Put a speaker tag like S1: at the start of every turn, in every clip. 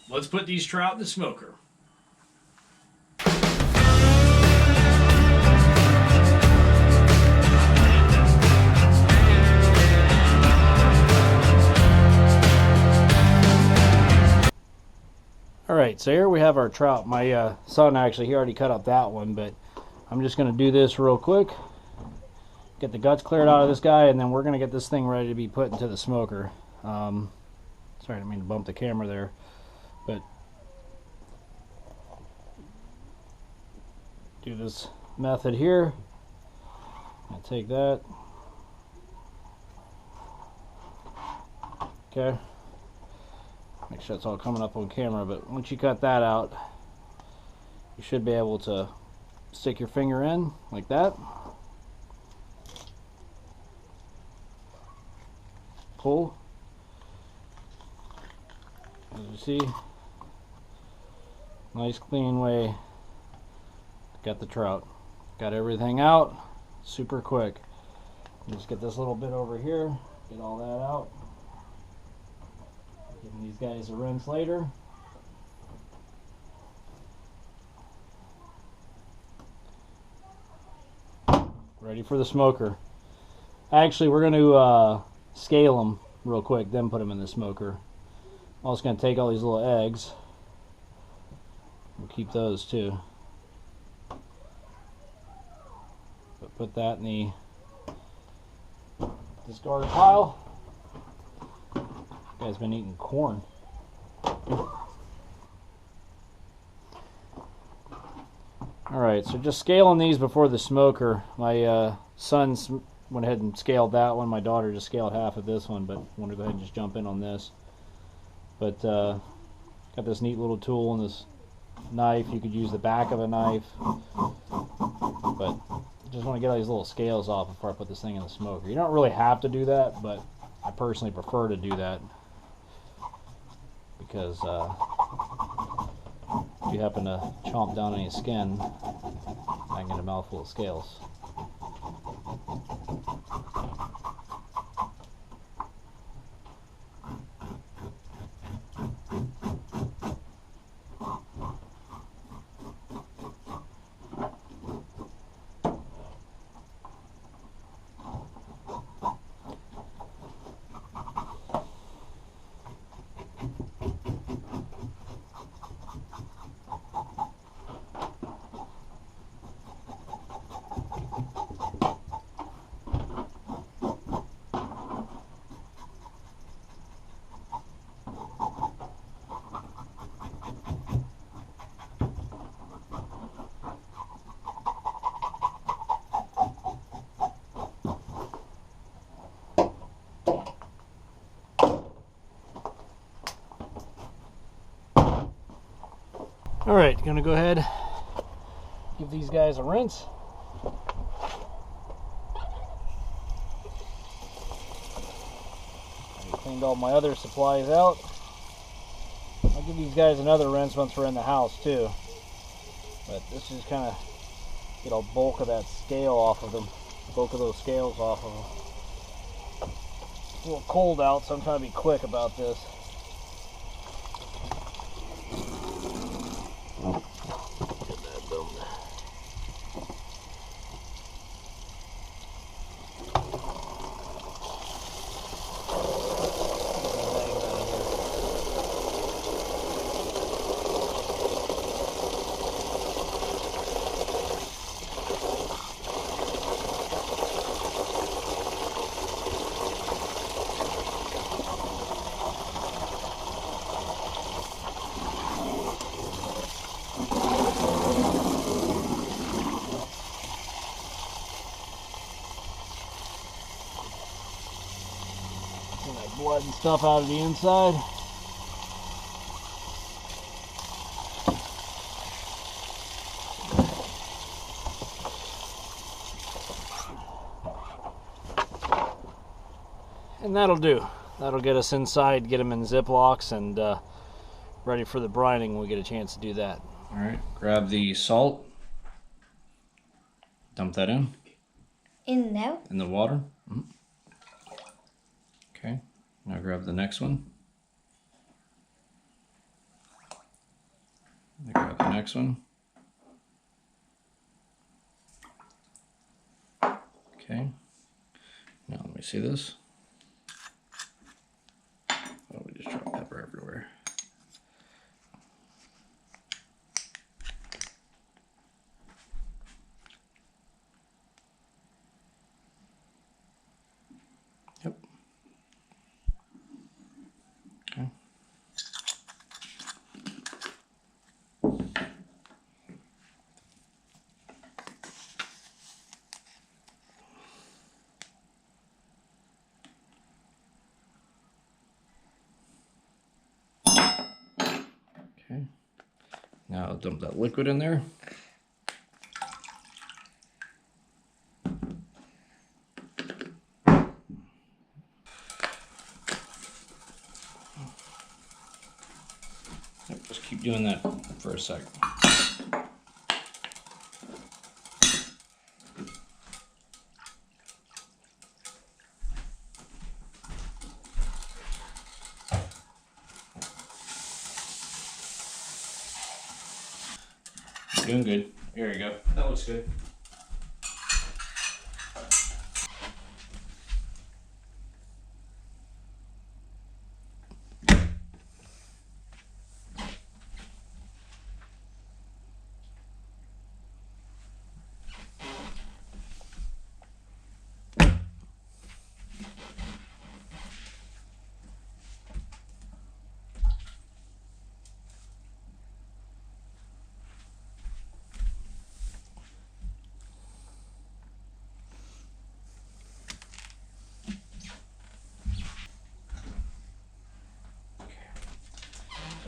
S1: let's put these trout in the smoker. Alright, so here we have our trout. My son actually, he already cut up that one, but I'm just going to do this real quick. Get the guts cleared out of this guy, and then we're going to get this thing ready to be put into the smoker. Sorry, I didn't mean to bump the camera there, but do this method here. I'll take that. Okay. Make sure it's all coming up on camera, but once you cut that out, you should be able to stick your finger in like that. Pull. As you see, nice clean way. Got the trout. Got everything out super quick. Just get this little bit over here, get all that out. Giving these guys a rinse later. Ready for the smoker. Actually, we're going to scale them real quick, then put them in the smoker. I'm also going to take all these little eggs. We'll keep those too. But put that in the discard pile. Guy's been eating corn. Alright, so just scaling these before the smoker. My son's went ahead and scaled that one. My daughter just scaled half of this one, but I want to go ahead and just jump in on this. But got this neat little tool and this knife. You could use the back of a knife, but just want to get all these little scales off before I put this thing in the smoker. You don't really have to do that, but I personally prefer to do that because if you happen to chomp down any skin, I can get a mouthful of scales. Alright, gonna go ahead, give these guys a rinse. I cleaned all my other supplies out. I'll give these guys another rinse once we're in the house too. But this is kind of get a bulk of that scale off of them, bulk of those scales off of them. It's a little cold out, so I'm trying to be quick about this. Blood and stuff out of the inside. And that'll do. That'll get us inside, get them in Ziplocs, and ready for the brining when we get a chance to do that. Alright, grab the salt. Dump that in.
S2: In there?
S1: In the water. Mm-hmm. Okay. Now grab the next one. next one. Okay. Now let me see this. Oh, we just dropped pepper everywhere. Yep. Okay. Okay. Now I'll dump that liquid in there. Yep, just keep doing that for a second. Doing good. Here you go. That looks good.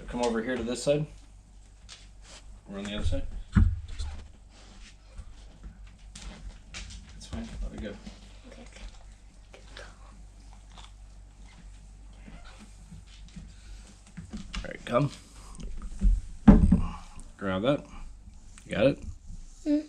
S1: Come over here to this side. We're on the other side. That's fine. Let it go.
S2: Okay.
S1: All right, come. Grab that. You got it?
S2: Mm.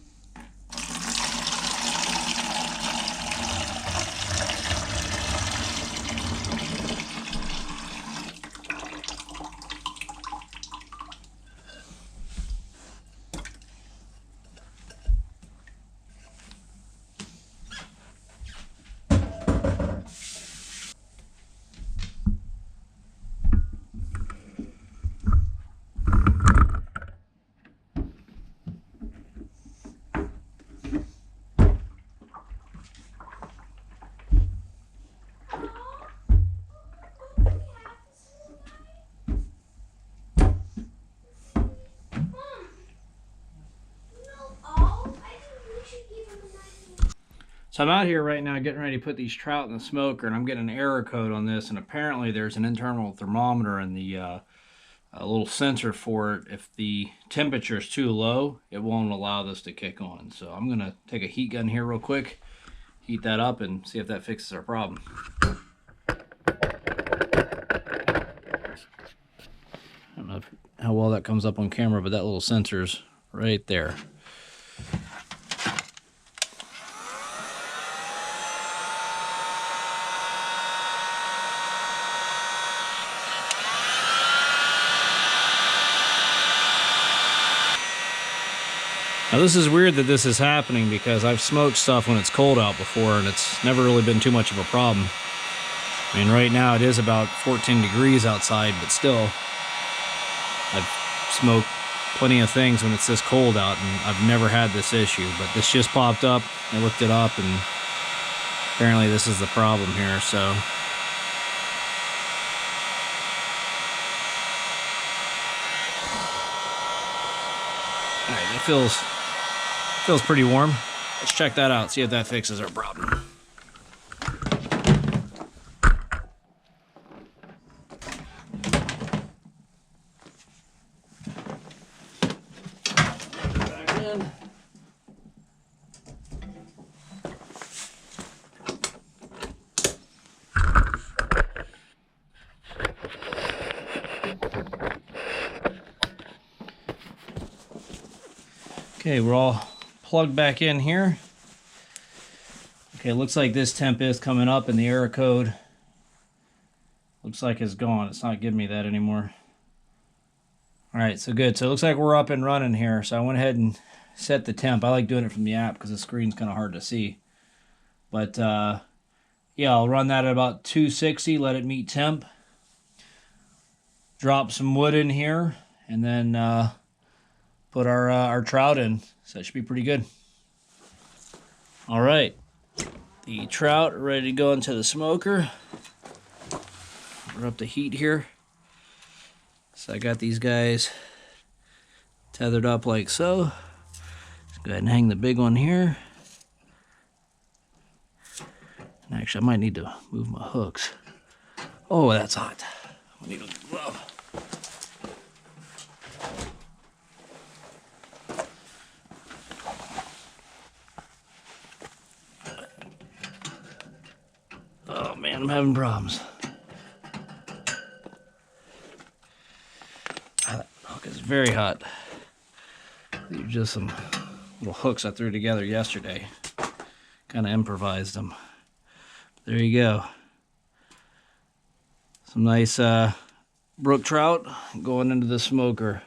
S1: So I'm out here right now getting ready to put these trout in the smoker, and I'm getting an error code on this, and apparently there's an internal thermometer in the a little sensor for it. If the temperature is too low, it won't allow this to kick on. So I'm gonna take a heat gun here real quick, heat that up, and see if that fixes our problem. I don't know how well that comes up on camera, but that little sensor's right there. Now this is weird that this is happening because I've smoked stuff when it's cold out before and it's never really been too much of a problem. I mean, right now it is about 14 degrees outside, but still, I've smoked plenty of things when it's this cold out and I've never had this issue. But this just popped up, I looked it up, and apparently this is the problem here, so. Alright, that feels pretty warm. Let's check that out, see if that fixes our problem. Back in. Okay, we're all plugged back in here. Okay, looks like this temp is coming up and the error code looks like it's gone. It's not giving me that anymore. All right, so good. So it looks like we're up and running here. So I went ahead and set the temp. I like doing it from the app because the screen's kind of hard to see. But yeah, I'll run that at about 260, let it meet temp. Drop some wood in here, and then put our trout in. So that should be pretty good. All right, the trout are ready to go into the smoker. We're up the heat here. So I got these guys tethered up like so. Let's go ahead and hang the big one here. And actually, I might need to move my hooks. Oh, that's hot. I need a glove. Oh man, I'm having problems. That hook is very hot. These are just some little hooks I threw together yesterday. Kind of improvised them. There you go. Some nice brook trout going into the smoker.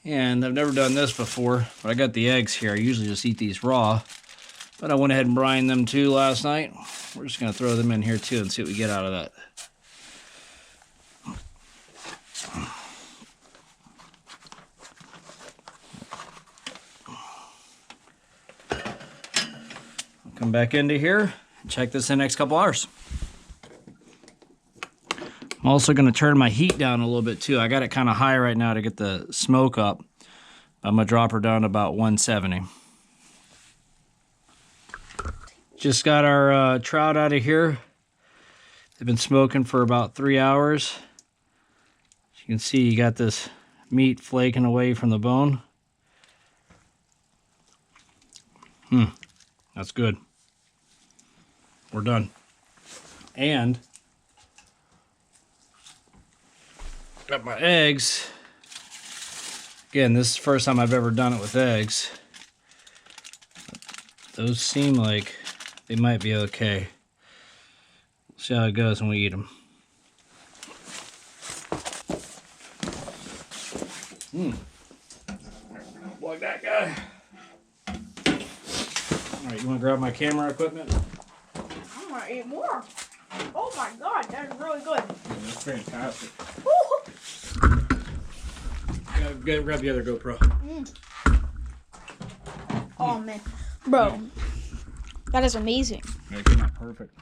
S1: And I've never done this before, but I got the eggs here. I usually just eat these raw, but I went ahead and brined them too last night. We're just going to throw them in here too and see what we get out of that. I'll come back into here and check this in the next couple hours. I'm also going to turn my heat down a little bit too. I got it kind of high right now to get the smoke up. I'm going to drop her down to about 170. Just got our trout out of here. They've been smoking for about 3 hours. As you can see, you got this meat flaking away from the bone. That's good. We're done. And got my eggs. Again, this is the first time I've ever done it with eggs. Those seem like they might be okay. We'll see how it goes when we eat them. Plug that guy. Alright, you want to grab my camera equipment?
S3: I'm gonna eat more. Oh my god, that is really good.
S1: That's fantastic.
S3: Woo!
S1: Grab the other GoPro.
S3: Oh man, bro, that is amazing.
S1: Making that perfect.